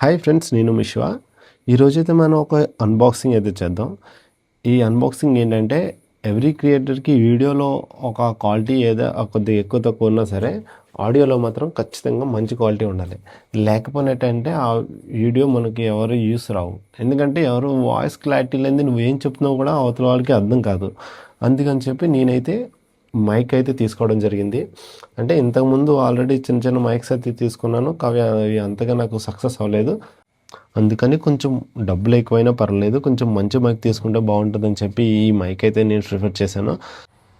Hi friends, నేను మీ శివ. ఈరోజైతే మనం ఒక అన్బాక్సింగ్ అయితే చేద్దాం. ఈ అన్బాక్సింగ్ ఏంటంటే ఎవ్రీ క్రియేటర్కి వీడియోలో ఒక క్వాలిటీ ఏదో కొద్దిగా ఎక్కువ తక్కువ ఉన్నా సరే ఆడియోలో మాత్రం ఖచ్చితంగా మంచి క్వాలిటీ ఉండాలి. లేకపోయినట్టంటే ఆ వీడియో మనకి ఎవరు యూస్ రావు. ఎందుకంటే ఎవరు వాయిస్ క్లారిటీ లేనిది నువ్వేం చెప్తున్నావు కూడా అవతల వాళ్ళకి అర్థం కాదు. అందుకని చెప్పి నేనైతే మైక్ అయితే తీసుకోవడం జరిగింది. అంటే ఇంతకుముందు ఆల్రెడీ చిన్న చిన్న మైక్స్ అయితే తీసుకున్నాను, అవి అంతగా నాకు సక్సెస్ అవ్వలేదు. అందుకని కొంచెం డబ్బులు ఎక్కువైనా పర్లేదు, కొంచెం మంచి మైక్ తీసుకుంటే బాగుంటుందని చెప్పి ఈ మైక్ అయితే నేను ప్రిఫర్ చేశాను.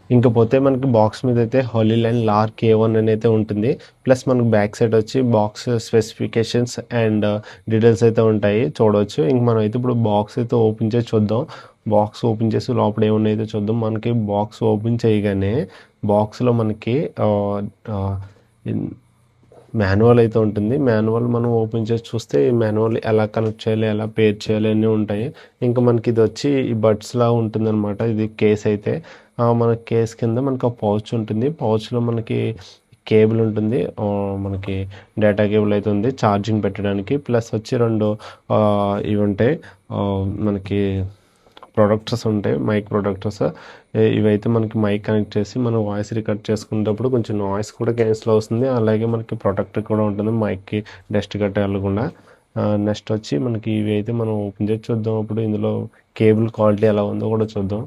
ఇంకపోతే మనకి బాక్స్ మీద అయితే HolyLine LAR K1 అని అయితే ఉంటుంది. ప్లస్ మనకు బ్యాక్ సైడ్ వచ్చి బాక్స్ స్పెసిఫికేషన్స్ అండ్ డీటెయిల్స్ అయితే ఉంటాయి, చూడవచ్చు. ఇంక మనం అయితే ఇప్పుడు బాక్స్ అయితే ఓపెన్ చేసి చూద్దాం. బాక్స్ ఓపెన్ చేసి లోపల ఏమున్నాయో చూద్దాం. మనకి బాక్స్ ఓపెన్ చేయగానే బాక్స్లో మనకి మాన్యువల్ అయితే ఉంటుంది. మాన్యువల్ మనం ఓపెన్ చేసి చూస్తే ఈ మాన్యువల్ ఎలా కనెక్ట్ చేయాలి, ఎలా పేర్ చేయాలి అన్నీ ఉంటాయి. ఇంకా మనకి ఇది వచ్చి ఈ బడ్స్లా ఉంటుంది అనమాట. ఇది కేస్ అయితే మన కేస్ కింద మనకి ఒక పౌచ్ ఉంటుంది. పౌచ్లో మనకి కేబుల్ ఉంటుంది, మనకి డేటా కేబుల్ అయితే ఉంది ఛార్జింగ్ పెట్టడానికి. ప్లస్ వచ్చి రెండు ఇవి ఉంటాయి, మనకి ప్రొడక్టర్స్ ఉంటాయి, మైక్ ప్రొడక్టర్స్. ఇవైతే మనకి మైక్ కనెక్ట్ చేసి మనం వాయిస్ రికార్డ్ చేసుకునేటప్పుడు కొంచెం నాయిస్ కూడా క్యాన్సిల్ అవుతుంది. అలాగే మనకి ప్రొటెక్టర్ కూడా ఉంటుంది మైక్కి డస్ట్ గట్ట వెళ్ళకుండా. నెక్స్ట్ వచ్చి మనకి ఇవి అయితే మనం ఓపెన్ చేసి చూద్దాం. అప్పుడు ఇందులో కేబుల్ క్వాలిటీ ఎలా ఉందో కూడా చూద్దాం.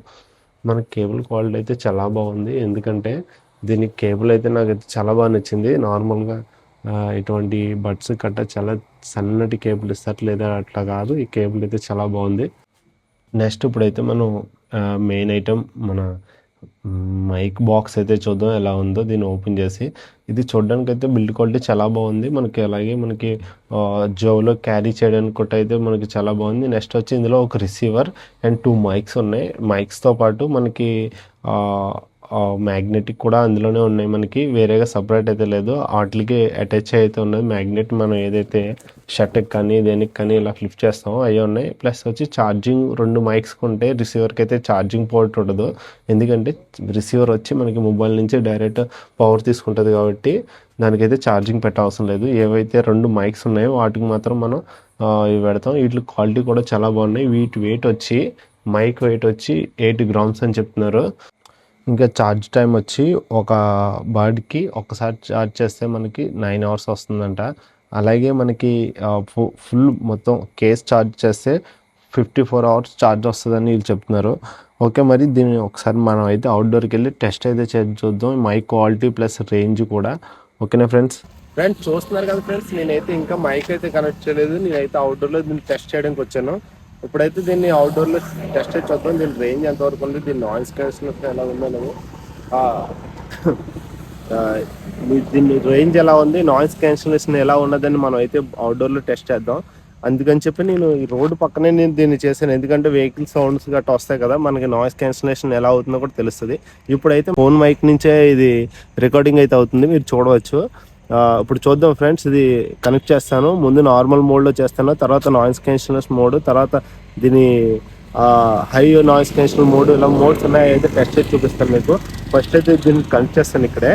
మనకి కేబుల్ క్వాలిటీ అయితే చాలా బాగుంది. ఎందుకంటే దీనికి కేబుల్ అయితే నాకైతే చాలా బాగా నచ్చింది. నార్మల్గా ఇటువంటి బడ్స్ కట్ట చాలా సన్నటి కేబుల్ ఇస్తారు, లేదా అట్లా కాదు. ఈ కేబుల్ అయితే చాలా బాగుంది. నెక్స్ట్ ఇప్పుడైతే మనం మెయిన్ ఐటమ్ మన మైక్ బాక్స్ అయితే చూద్దాం ఎలా ఉందో. దీన్ని ఓపెన్ చేసి ఇది చూడడానికి అయితే బిల్డ్ క్వాలిటీ చాలా బాగుంది మనకి. అలాగే మనకి జోలో క్యారీ చేయడానికి కూడా అయితే మనకి చాలా బాగుంది. నెక్స్ట్ వచ్చి ఇందులో ఒక రిసీవర్ అండ్ 2 మైక్స్ ఉన్నాయి. మైక్స్తో పాటు మనకి మ్యాగ్నెటిక్ కూడా అందులోనే ఉన్నాయి. మనకి వేరేగా సపరేట్ అయితే లేదు, వాటికి అటాచ్ అయితే ఉన్నది మ్యాగ్నెట్. మనం ఏదైతే షర్ట్కి కానీ దేనికి కానీ ఇలా ఫ్లిప్ చేస్తామో అవి ఉన్నాయి. ప్లస్ వచ్చి ఛార్జింగ్ 2 మైక్స్కి ఉంటే రిసీవర్కి అయితే ఛార్జింగ్ పోర్ట్ ఉండదు. ఎందుకంటే రిసీవర్ వచ్చి మనకి మొబైల్ నుంచి డైరెక్ట్ పవర్ తీసుకుంటుంది కాబట్టి దానికైతే ఛార్జింగ్ పెట్టవసరం లేదు. ఏవైతే 2 మైక్స్ ఉన్నాయో వాటికి మాత్రం మనం ఇవి పెడతాం. వీటి క్వాలిటీ కూడా చాలా బాగున్నాయి. వీటి వెయిట్ వచ్చి మైక్ వెయిట్ వచ్చి 8 grams అని చెప్తున్నారు. ఇంకా ఛార్జ్ టైం వచ్చి ఒక బర్డ్కి ఒకసారి ఛార్జ్ చేస్తే మనకి 9 hours వస్తుందంట. అలాగే మనకి ఫుల్ మొత్తం కేస్ ఛార్జ్ చేస్తే 54 hours ఛార్జ్ వస్తుందని వీళ్ళు చెప్తున్నారు. ఓకే, మరి దీన్ని ఒకసారి మనం అయితే అవుట్డోర్కి వెళ్ళి టెస్ట్ అయితే చేసి చూద్దాం, మైక్ క్వాలిటీ ప్లస్ రేంజ్ కూడా. ఓకేనా ఫ్రెండ్స్ చూస్తున్నారు కదా ఫ్రెండ్స్, నేనైతే ఇంకా మైక్ అయితే కనెక్ట్ చేయలేదు. నేనైతే అవుట్డోర్లో దీన్ని టెస్ట్ చేయడానికి వచ్చాను. ఇప్పుడైతే దీన్ని అవుట్డోర్లో టెస్ట్ అయితే చూద్దాం. దీని రేంజ్ ఎంతవరకు ఉంది, దీని నాయిస్ క్యాన్సిలేషన్ ఎలా ఉందో దీని రేంజ్ ఎలా ఉంది, నాయిస్ క్యాన్సిలేషన్ ఎలా ఉన్నదని మనం అయితే అవుట్డోర్లో టెస్ట్ చేద్దాం. అందుకని చెప్పి నేను ఈ రోడ్డు పక్కనే నేను దీన్ని చేశాను. ఎందుకంటే వెహికల్ సౌండ్స్ గట్రా వస్తాయి కదా, మనకి నాయిస్ క్యాన్సిలేషన్ ఎలా అవుతుందో కూడా తెలుస్తుంది. ఇప్పుడైతే ఫోన్ మైక్ నుంచే ఇది రికార్డింగ్ అయితే అవుతుంది, మీరు చూడవచ్చు. ఇప్పుడు చూద్దాం ఫ్రెండ్స్, ఇది కనెక్ట్ చేస్తాను. ముందు నార్మల్ మోడ్లో చేస్తాను, తర్వాత నాయిస్ క్యాన్సిలేషన్ మోడ్, తర్వాత దీని హై నాయిస్ క్యాన్సిలేషన్ మోడ్, ఇలా మోడ్స్ ఉన్నాయి. అయితే టెస్ట్ అయితే చూపిస్తాను మీకు. ఫస్ట్ అయితే దీన్ని కనెక్ట్ చేస్తాను ఇక్కడే.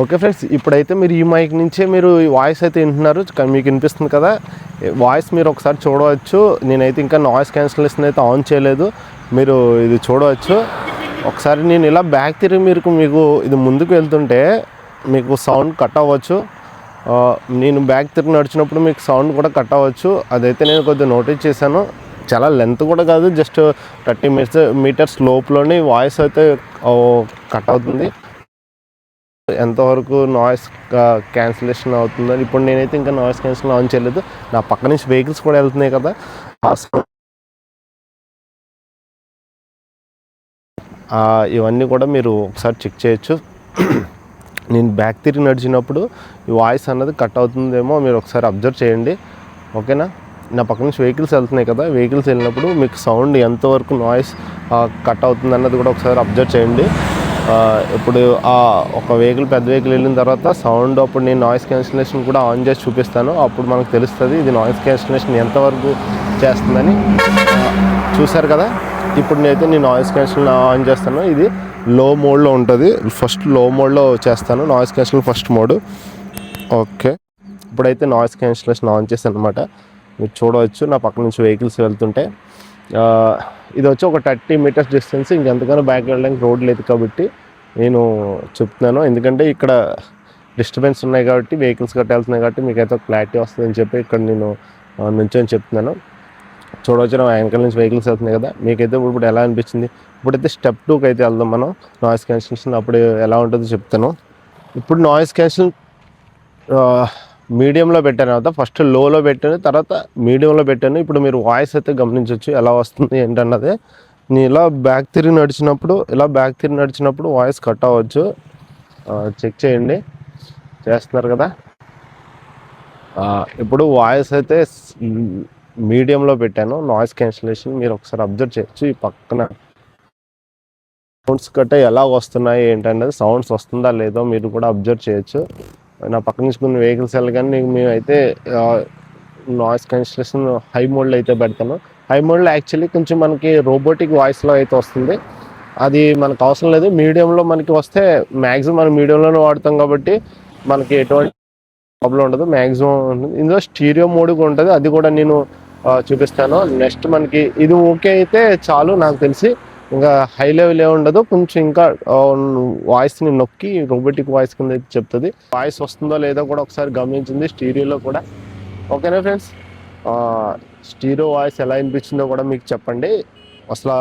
ఓకే ఫ్రెండ్స్, ఇప్పుడైతే మీరు ఈ మైక్ నుంచే మీరు ఈ వాయిస్ అయితే వింటున్నారు, మీకు వినిపిస్తుంది కదా వాయిస్, మీరు ఒకసారి చూడవచ్చు. నేనైతే ఇంకా నాయిస్ క్యాన్సిలేషన్ అయితే ఆన్ చేయలేదు, మీరు ఇది చూడవచ్చు. ఒకసారి నేను ఇలా బ్యాక్ తిరిగి మీకు ఇది ముందుకు వెళ్తుంటే మీకు సౌండ్ కట్ అవ్వచ్చు. నేను బ్యాక్ తిరిగి నడిచినప్పుడు మీకు సౌండ్ కూడా కట్ అవ్వచ్చు. అదైతే నేను కొద్దిగా నోటీస్ చేశాను. చాలా లెంత్ కూడా కాదు, జస్ట్ 30 meters లోపులోనే వాయిస్ అయితే కట్ అవుతుంది. ఎంతవరకు నాయిస్ క్యాన్సిలేషన్ అవుతుందని ఇప్పుడు నేనైతే ఇంకా నాయిస్ క్యాన్సిలేషన్ ఆన్ చేయలేదు. నా పక్క నుంచి వెహికల్స్ కూడా వెళ్తున్నాయి కదా, ఇవన్నీ కూడా మీరు ఒకసారి చెక్ చేయొచ్చు. నేను బ్యాక్ తిరిగి నడిచినప్పుడు ఈ వాయిస్ అన్నది కట్ అవుతుందేమో మీరు ఒకసారి అబ్జర్వ్ చేయండి. ఓకేనా, నా పక్క నుంచి వెహికల్స్ వెళ్తున్నాయి కదా, వెహికల్స్ వెళ్ళినప్పుడు మీకు సౌండ్ ఎంతవరకు నాయిస్ కట్ అవుతుంది అన్నది కూడా ఒకసారి అబ్జర్వ్ చేయండి. ఇప్పుడు ఒక వెహికల్ పెద్ద వెహికల్ వెళ్ళిన తర్వాత సౌండ్, అప్పుడు నేను నాయిస్ క్యాన్సిలేషన్ కూడా ఆన్ చేసి చూపిస్తాను. అప్పుడు మనకు తెలుస్తుంది ఇది నాయిస్ క్యాన్సిలేషన్ ఎంతవరకు చేస్తుందని. చూసారు కదా, ఇప్పుడు నేనైతే నేను నాయిస్ క్యాన్సిలేషన్ ఆన్ చేస్తాను. ఇది లో మోడ్లో ఉంటుంది. ఫస్ట్ లో మోడ్లో చేస్తాను, noise cancellation first mode. Okay, ఇప్పుడైతే నాయిస్ క్యాన్సిలేషన్ ఆన్ చేశాను అనమాట. మీరు చూడవచ్చు నా పక్క నుంచి వెహికల్స్ వెళ్తుంటే. ఇది వచ్చి ఒక 30 మీటర్స్ డిస్టెన్స్, ఇంకెంతకన్నా బ్యాక్ వెళ్ళడానికి రోడ్ లేదు కాబట్టి నేను చెప్తున్నాను. ఎందుకంటే ఇక్కడ డిస్టర్బెన్స్ ఉన్నాయి కాబట్టి, వెహికల్స్ గట్రా వెళ్తున్నాయి కాబట్టి మీకైతే క్లారిటీ వస్తుందని చెప్పి ఇక్కడ నేను నుంచొని చెప్తున్నాను. చూడవచ్చు నా వెనకాల నుంచి వెహికల్స్ వెళ్తున్నాయి కదా. మీకైతే ఇప్పుడు ఎలా అనిపించింది? ఇప్పుడైతే స్టెప్ 2కి అయితే వెళ్దాం మనం. నాయిస్ క్యాన్సిలేషన్ అప్పుడు ఎలా ఉంటుందో చెప్తాను. ఇప్పుడు నాయిస్ క్యాన్సిల్ మీడియంలో పెట్టాను కదా, ఫస్ట్ లోలో పెట్టాను, తర్వాత మీడియంలో పెట్టాను. ఇప్పుడు మీరు వాయిస్ అయితే గమనించవచ్చు ఎలా వస్తుంది ఏంటన్నది. నేను ఇలా బ్యాక్ తిరిగి నడిచినప్పుడు వాయిస్ కట్ అవ్వచ్చు. చెక్ చేయండి, చేస్తున్నారు కదా. ఇప్పుడు వాయిస్ అయితే మీడియంలో పెట్టాను నాయిస్ క్యాన్సిలేషన్. మీరు ఒకసారి అబ్జర్వ్ చేయొచ్చు, ఈ పక్కన సౌండ్స్ గట్రా ఎలా వస్తున్నాయి ఏంటనేది, సౌండ్స్ వస్తుందా లేదో మీరు కూడా అబ్జర్వ్ చేయొచ్చు. నా పక్క నుంచి కొన్ని వెహికల్స్ వెళ్ళగానే మేమైతే నాయిస్ క్యాన్సిలేషన్ హై మోడ్లో అయితే పెడతాను. హై మోడ్లో యాక్చువల్లీ కొంచెం మనకి రోబోటిక్ వాయిస్లో అయితే వస్తుంది, అది మనకు అవసరం లేదు. మీడియంలో మనకి వస్తే మ్యాక్సిమం మనం మీడియంలోనే వాడతాం కాబట్టి మనకి ఎటువంటి ప్రాబ్లం ఉండదు. మ్యాక్సిమం ఉంటుంది. ఇందులో స్టీరియో మోడ్ కూడా ఉంటుంది, అది కూడా నేను చూపిస్తాను నెక్స్ట్. మనకి ఇది ఓకే అయితే చాలు నాకు తెలిసి, ఇంకా హై లెవెల్ ఉండదు. కొంచెం ఇంకా వాయిస్ని నొక్కి రోబోటిక్ వాయిస్ కింద చెప్తుంది. వాయిస్ వస్తుందో లేదో కూడా ఒకసారి గమనించింది స్టీరియోలో కూడా. ఓకేనా ఫ్రెండ్స్, స్టీరియో వాయిస్ ఎలా వినిపించిందో కూడా మీకు చెప్పండి. అసలు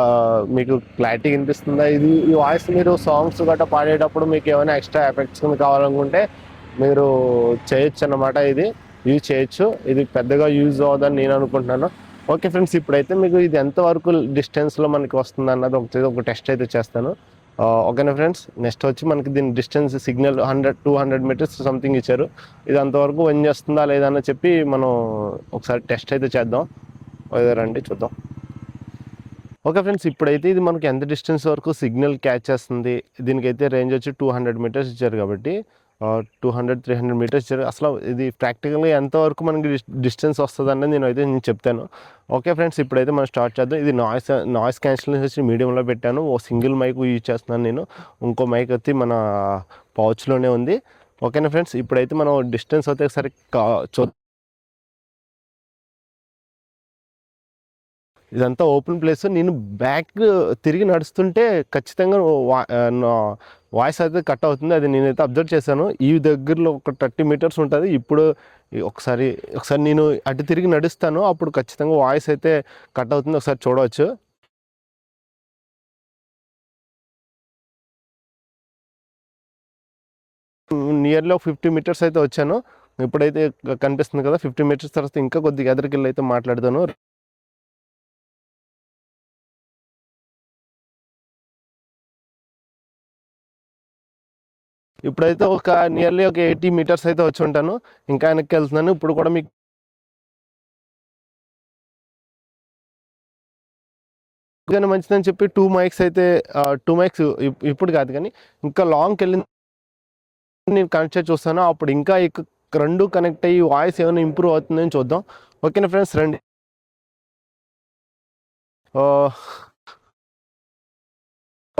మీకు క్లారిటీ వినిపిస్తుందా? ఈ వాయిస్ మీరు సాంగ్స్ గట్రా పాడేటప్పుడు మీకు ఏమైనా ఎక్స్ట్రా ఎఫెక్ట్స్ కావాలనుకుంటే మీరు చేయొచ్చు అన్నమాట. ఇది యూజ్ చేయొచ్చు, ఇది పెద్దగా యూజ్ అవ్వదని నేను అనుకుంటున్నాను. ఓకే ఫ్రెండ్స్, ఇప్పుడైతే మీకు ఇది ఎంతవరకు డిస్టెన్స్లో మనకి వస్తుంది అన్నది ఒక టెస్ట్ అయితే చేస్తాను. ఓకేనా ఫ్రెండ్స్, నెక్స్ట్ వచ్చి మనకి దీని డిస్టెన్స్ సిగ్నల్ 200 మీటర్స్ సంథింగ్ ఇచ్చారు. ఇది అంతవరకు వన్ చేస్తుందా లేదా అని చెప్పి మనం ఒకసారి టెస్ట్ అయితే చేద్దాం. రండి చూద్దాం. ఓకే ఫ్రెండ్స్, ఇప్పుడైతే ఇది మనకి ఎంత డిస్టెన్స్ వరకు సిగ్నల్ క్యాచ్ చేస్తుంది. దీనికైతే రేంజ్ వచ్చి 200 మీటర్స్ ఇచ్చారు కాబట్టి 200-300 మీటర్స్ ఇచ్చారు. అసలు ఇది ప్రాక్టికల్గా ఎంతవరకు మనకి డిస్టెన్స్ వస్తుంది అన్నది నేను చెప్తాను. ఓకే ఫ్రెండ్స్, ఇప్పుడైతే మనం స్టార్ట్ చేద్దాం. ఇది నాయిస్ క్యాన్సిలేషన్ వచ్చి మీడియంలో పెట్టాను. ఓ సింగిల్ మైక్ యూజ్ చేస్తున్నాను నేను, ఇంకో మైక్ వచ్చి మన పౌచ్లోనే ఉంది. ఓకేనా ఫ్రెండ్స్, ఇప్పుడైతే మనం డిస్టెన్స్ అయితే ఒకసారి ఇదంతా ఓపెన్ ప్లేస్. నేను బ్యాక్ తిరిగి నడుస్తుంటే ఖచ్చితంగా వాయిస్ అయితే కట్ అవుతుంది, అది నేనైతే అబ్జర్వ్ చేశాను. ఈ దగ్గరలో ఒక 30 మీటర్స్ ఉంటుంది. ఇప్పుడు ఒకసారి నేను అటు తిరిగి నడుస్తాను, అప్పుడు ఖచ్చితంగా వాయిస్ అయితే కట్ అవుతుంది. ఒకసారి చూడవచ్చు. నియర్లీ 50 మీటర్స్ అయితే వచ్చాను. ఇప్పుడైతే కనిపిస్తుంది కదా, 50 మీటర్స్ తర్వాత ఇంకా కొద్దిగా ఎదరికెళ్ళి అయితే మాట్లాడతాను. ఇప్పుడైతే నియర్లీ ఒక 80 మీటర్స్ అయితే వచ్చి ఉంటాను. ఇంకా వెనక్కి వెళ్తున్నాను. ఇప్పుడు కూడా మీకు మంచిదని చెప్పి 2 మైక్స్ ఇప్పుడు కాదు కానీ ఇంకా లాంగ్కి వెళ్ళింది నేను కనెక్ట్ చేసి చూస్తాను. అప్పుడు ఇంకా రెండు కనెక్ట్ అయ్యి వాయిస్ ఏమైనా ఇంప్రూవ్ అవుతుందని చూద్దాం. ఓకేనా ఫ్రెండ్స్, రండి.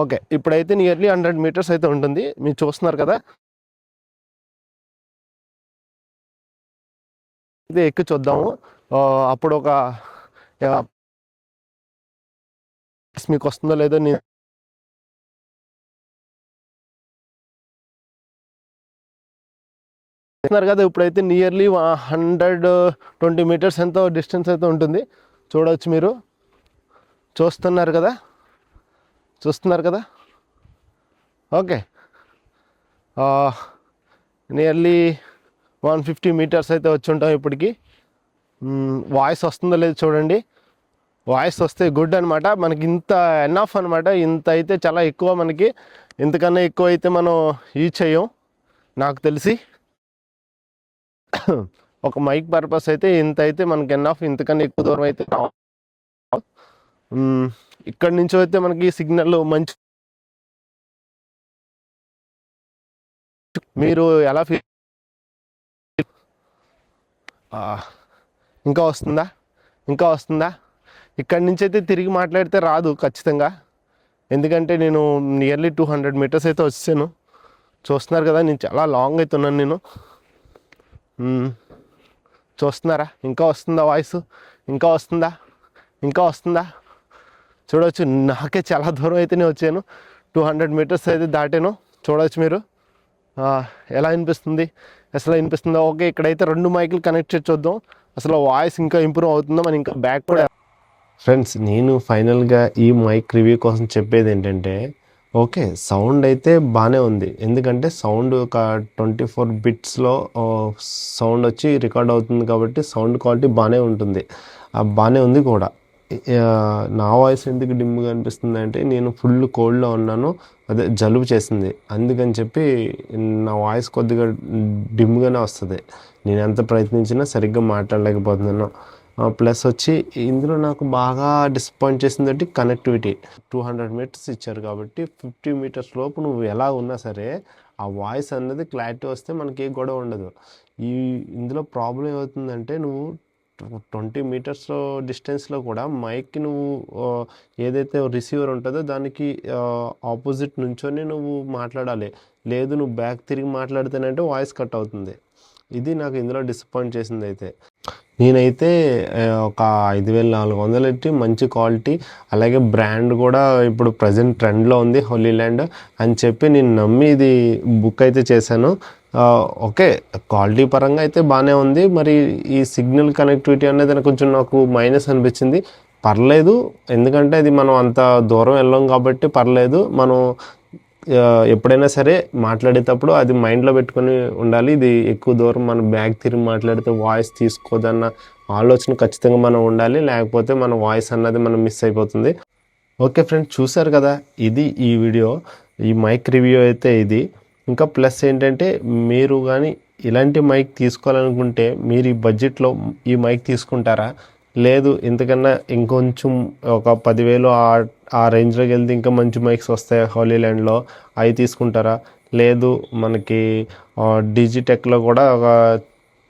ఓకే, ఇప్పుడైతే నియర్లీ 100 మీటర్స్ అయితే ఉంటుంది, మీరు చూస్తున్నారు కదా. ఇది ఎక్కి చూద్దాము. అప్పుడు మీకు వస్తుందో లేదో నేను కదా. ఇప్పుడైతే నియర్లీ 120 మీటర్స్ ఎంతో డిస్టెన్స్ అయితే ఉంటుంది. చూడవచ్చు, మీరు చూస్తున్నారు కదా. ఓకే, నియర్లీ 150 మీటర్స్ అయితే వచ్చి ఉంటాం ఇప్పటికి. వాయిస్ వస్తుందో లేదో చూడండి. వాయిస్ వస్తే గుడ్ అనమాట, మనకి ఇంత ఎనఫ్ అనమాట. ఇంత అయితే చాలా ఎక్కువ, మనకి ఇంతకన్నా ఎక్కువ అయితే మనం యూజ్ చేయం నాకు తెలిసి. ఒక మైక్ పర్పస్ అయితే ఇంత అయితే మనకి ఎనఫ్, ఇంతకన్నా ఎక్కువ దూరం అయితే ఇక్కడి నుంచి అయితే మనకి సిగ్నల్ మంచి. మీరు ఎలా ఫీల్? ఇంకా వస్తుందా? ఇక్కడి నుంచి అయితే తిరిగి మాట్లాడితే రాదు ఖచ్చితంగా. ఎందుకంటే నేను నియర్లీ 200 మీటర్స్ అయితే వచ్చాను. చూస్తున్నారు కదా, నేను చాలా లాంగ్ అవుతున్నాను నేను. చూస్తున్నారా, ఇంకా వస్తుందా వాయిస్? ఇంకా వస్తుందా? చూడవచ్చు, నాకే చాలా దూరం అయితే నేను వచ్చాను. 200 మీటర్స్ అయితే దాటాను. చూడవచ్చు మీరు ఎలా వినిపిస్తుంది, అసలు వినిపిస్తుందా? ఓకే, ఇక్కడైతే 2 మైకులు కనెక్ట్ చేసి చూద్దాం అసలు వాయిస్ ఇంకా ఇంప్రూవ్ అవుతుందో. మనం ఇంకా బ్యాక్ కూడా. ఫ్రెండ్స్, నేను ఫైనల్గా ఈ మైక్ రివ్యూ కోసం చెప్పేది ఏంటంటే, ఓకే సౌండ్ అయితే బాగానే ఉంది. ఎందుకంటే సౌండ్ ఒక 24 బిట్స్లో సౌండ్ వచ్చి రికార్డ్ అవుతుంది కాబట్టి సౌండ్ క్వాలిటీ బాగానే ఉంటుంది, బాగానే ఉంది కూడా. నా వాయిస్ ఎందుకు డిమ్గా అనిపిస్తుంది అంటే, నేను ఫుల్ కోల్డ్లో ఉన్నాను, అదే జలుబు చేసింది, అందుకని చెప్పి నా వాయిస్ కొద్దిగా డిమ్గానే వస్తుంది. నేను ఎంత ప్రయత్నించినా సరిగ్గా మాట్లాడలేకపోతున్నాను. ప్లస్ వచ్చి ఇందులో నాకు బాగా డిసప్పాయింట్ చేసింది అంటే కనెక్టివిటీ. 200 మీటర్స్ ఇచ్చారు కాబట్టి 50 మీటర్స్ లోపు నువ్వు ఎలా ఉన్నా సరే ఆ వాయిస్ అన్నది క్లారిటీ వస్తే మనకి ఏ గొడవ ఉండదు. ఇందులో ప్రాబ్లం ఏమవుతుందంటే, నువ్వు 20 మీటర్స్ డిస్టెన్స్లో కూడా మైక్కి నువ్వు ఏదైతే రిసీవర్ ఉంటుందో దానికి ఆపోజిట్ నుంచొని నువ్వు మాట్లాడాలి. లేదు నువ్వు బ్యాక్ తిరిగి మాట్లాడితేనంటే వాయిస్ కట్ అవుతుంది. ఇది నాకు ఇందులో డిసప్పాయింట్ చేసింది. అయితే నేనైతే ఒక 5400 పెట్టి మంచి క్వాలిటీ, అలాగే బ్రాండ్ కూడా ఇప్పుడు ప్రజెంట్ ట్రెండ్లో ఉంది హోలీ ల్యాండ్ అని చెప్పి నేను నమ్మి ఇది బుక్ అయితే చేశాను. ఓకే, క్వాలిటీ పరంగా అయితే బాగానే ఉంది. మరి ఈ సిగ్నల్ కనెక్టివిటీ అనేది కొంచెం నాకు మైనస్ అనిపించింది. పర్లేదు, ఎందుకంటే అది మనం అంత దూరం వెళ్ళాం కాబట్టి పర్లేదు. మనం ఎప్పుడైనా సరే మాట్లాడేటప్పుడు అది మైండ్లో పెట్టుకొని ఉండాలి. ఇది ఎక్కువ దూరం మనం బ్యాగ్ తిరిగి మాట్లాడితే వాయిస్ తీసుకోదన్న ఆలోచన ఖచ్చితంగా మనం ఉండాలి, లేకపోతే మన వాయిస్ అన్నది మనం మిస్ అయిపోతుంది. ఓకే ఫ్రెండ్స్, చూసారు కదా, ఇది ఈ వీడియో, ఈ మైక్ రివ్యూ అయితే ఇది. ఇంకా ప్లస్ ఏంటంటే, మీరు కానీ ఇలాంటి మైక్ తీసుకోవాలనుకుంటే మీరు ఈ బడ్జెట్లో ఈ మైక్ తీసుకుంటారా? లేదు ఇంతకన్నా ఇంకొంచెం ఒక 10,000 ఆ రేంజ్లోకి వెళ్తే ఇంకా మంచి మైక్స్ వస్తాయి హోలీ ల్యాండ్లో, అవి తీసుకుంటారా? లేదు మనకి డిజిటెక్లో కూడా ఒక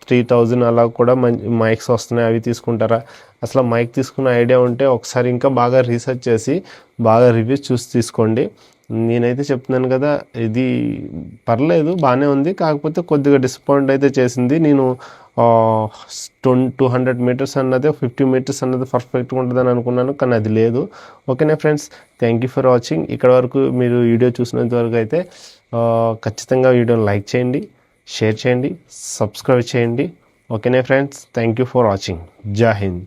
3000 అలా కూడా మంచి మైక్స్ వస్తున్నాయి, అవి తీసుకుంటారా? అసలు మైక్ తీసుకున్న ఐడియా ఉంటే ఒకసారి ఇంకా బాగా రీసెర్చ్ చేసి బాగా రివ్యూస్ చూసి తీసుకోండి. నేనైతే చెప్తున్నాను కదా, ఇది పర్లేదు బాగానే ఉంది, కాకపోతే కొద్దిగా డిసప్పాయింట్ అయితే చేసింది. నేను 200 మీటర్స్ అన్నది 50 మీటర్స్ అన్నది పర్ఫెక్ట్గా ఉంటుందని అనుకున్నాను, కానీ అది లేదు. ఓకేనా friends, thank you for watching. ఇక్కడ వరకు మీరు వీడియో చూసినంత వరకు అయితే ఖచ్చితంగా వీడియోని లైక్ చేయండి, షేర్ చేయండి, సబ్స్క్రైబ్ చేయండి. ఓకేనా friends, thank you for watching. జై హింద్.